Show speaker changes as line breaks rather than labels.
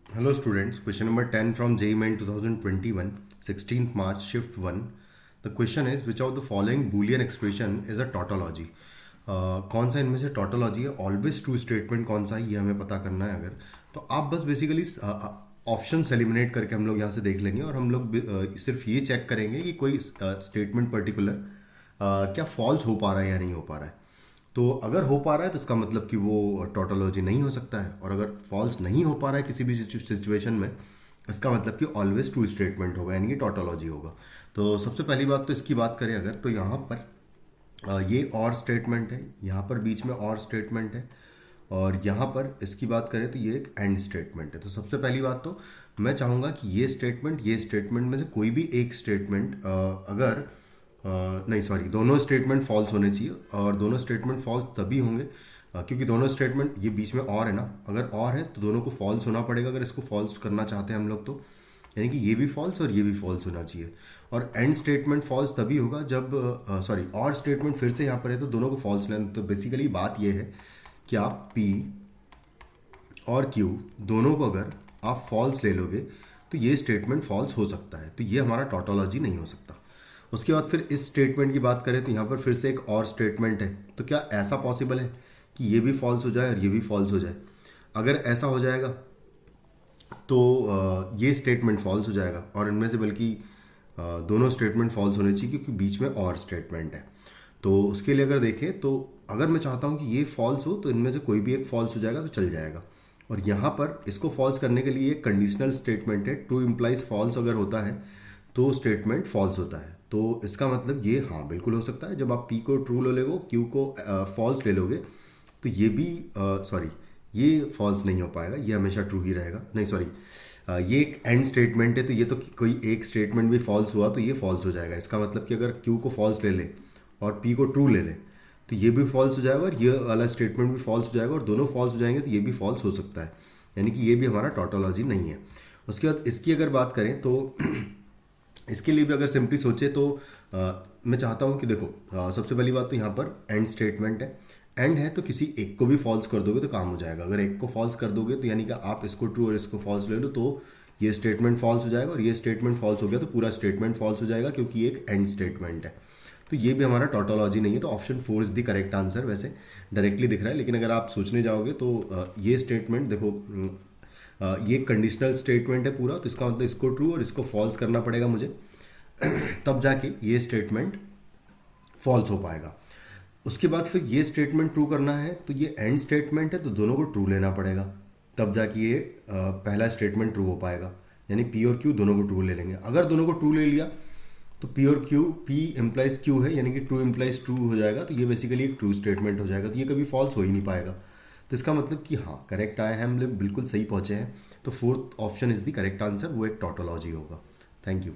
Hello students, question number 10 from JEE Main 2021, 16th March, shift 1. The question is which of the following Boolean expression is a tautology? कौन सा इनमें से tautology है? Always true statement कौन सा है ये हमें पता करना है। अगर तो आप बस बेसिकली ऑप्शन एलिमिनेट करके हम लोग यहाँ से देख लेंगे और हम लोग सिर्फ ये चेक करेंगे कि कोई स्टेटमेंट पर्टिकुलर क्या फॉल्स हो पा रहा है या नहीं हो पा रहा है। तो अगर हो पा रहा है तो इसका मतलब कि वो टोटोलॉजी नहीं हो सकता है, और अगर फॉल्स नहीं हो पा रहा है किसी भी सिचुएशन में, इसका मतलब कि ऑलवेज ट्रू स्टेटमेंट होगा, यानी कि टोटोलॉजी होगा। तो सबसे पहली बात तो इसकी बात करें अगर, तो यहाँ पर ये और स्टेटमेंट है, यहाँ पर बीच में और स्टेटमेंट है, और यहाँ पर इसकी बात करें तो ये एक एंड स्टेटमेंट है। तो सबसे पहली बात तो मैं चाहूँगा कि ये स्टेटमेंट में से कोई भी एक स्टेटमेंट अगर नहीं सॉरी, दोनों स्टेटमेंट फॉल्स होने चाहिए, और दोनों स्टेटमेंट फॉल्स तभी होंगे क्योंकि दोनों स्टेटमेंट, ये बीच में और है ना, अगर और है तो दोनों को फॉल्स होना पड़ेगा अगर इसको फॉल्स करना चाहते हैं हम लोग तो, यानी कि ये भी फॉल्स और ये भी फॉल्स होना चाहिए। और एंड स्टेटमेंट फॉल्स तभी होगा जब सॉरी, और स्टेटमेंट फिर से यहाँ पर है तो दोनों को फॉल्स लेना। तो बेसिकली बात ये है कि आप P और Q दोनों को अगर आप फॉल्स ले लोगे तो ये स्टेटमेंट फॉल्स हो सकता है, तो ये हमारा टोटोलॉजी नहीं हो सकता। उसके बाद फिर इस स्टेटमेंट की बात करें तो यहाँ पर फिर से एक और स्टेटमेंट है, तो क्या ऐसा पॉसिबल है कि ये भी फॉल्स हो जाए और ये भी फॉल्स हो जाए? अगर ऐसा हो जाएगा तो ये स्टेटमेंट फॉल्स हो जाएगा, और इनमें से बल्कि दोनों स्टेटमेंट फॉल्स होने चाहिए क्योंकि बीच में और स्टेटमेंट है। तो उसके लिए अगर देखें तो अगर मैं चाहता हूँ कि ये फॉल्स हो तो इनमें से कोई भी एक फॉल्स हो जाएगा तो चल जाएगा। और यहाँ पर इसको फॉल्स करने के लिए एक कंडीशनल स्टेटमेंट है, ट्रू इम्प्लाइज फॉल्स अगर होता है तो स्टेटमेंट फॉल्स होता है। तो इसका मतलब ये हाँ बिल्कुल हो सकता है, जब आप P को ट्रू ले लोगे, Q को फॉल्स ले लोगे, तो ये भी सॉरी, ये फॉल्स नहीं हो पाएगा, ये हमेशा ट्रू ही रहेगा। नहीं सॉरी, ये एक एंड स्टेटमेंट है, तो ये तो कोई एक स्टेटमेंट भी फॉल्स हुआ तो ये फॉल्स हो जाएगा। इसका मतलब कि अगर Q को फॉल्स ले ले और P को ट्रू ले ले तो ये भी फॉल्स हो जाएगा, और ये वाला स्टेटमेंट भी फॉल्स हो जाएगा, और दोनों फॉल्स हो जाएंगे तो ये भी फॉल्स हो सकता है, यानी कि ये भी हमारा टोटोलॉजी नहीं है। उसके बाद इसकी अगर बात करें तो इसके लिए भी अगर सिंपली सोचे तो मैं चाहता हूँ कि देखो, सबसे पहली बात तो यहाँ पर एंड स्टेटमेंट है, एंड है तो किसी एक को भी फॉल्स कर दोगे तो काम हो जाएगा। अगर एक को फॉल्स कर दोगे तो यानी कि आप इसको ट्रू और इसको फॉल्स ले लो तो ये स्टेटमेंट फॉल्स हो जाएगा, और ये स्टेटमेंट फॉल्स हो गया तो पूरा स्टेटमेंट फॉल्स हो जाएगा क्योंकि ये एक एंड स्टेटमेंट है। तो ये भी हमारा टोटोलॉजी नहीं है। तो option 4 is the correct answer. वैसे डायरेक्टली दिख रहा है, लेकिन अगर आप सोचने जाओगे तो ये स्टेटमेंट देखो, ये कंडीशनल स्टेटमेंट है पूरा, तो इसका मतलब इसको ट्रू और इसको फॉल्स करना पड़ेगा मुझे, तब जाके ये स्टेटमेंट फॉल्स हो पाएगा। उसके बाद फिर ये स्टेटमेंट ट्रू करना है तो ये एंड स्टेटमेंट है, तो दोनों को ट्रू लेना पड़ेगा, तब जाके ये पहला स्टेटमेंट ट्रू हो पाएगा, यानी P और Q दोनों को ट्रू ले लेंगे। अगर दोनों को ट्रू ले लिया तो P और Q, P इम्प्लाइज Q है, यानी कि ट्रू इम्प्लाइज ट्रू हो जाएगा, तो ये बेसिकली एक ट्रू स्टेटमेंट हो जाएगा, तो ये कभी फॉल्स हो ही नहीं पाएगा। तो इसका मतलब कि हाँ करेक्ट आया है, हम लोग बिल्कुल सही पहुंचे हैं। तो fourth option is the correct answer, वो एक टोटोलॉजी होगा। Thank you.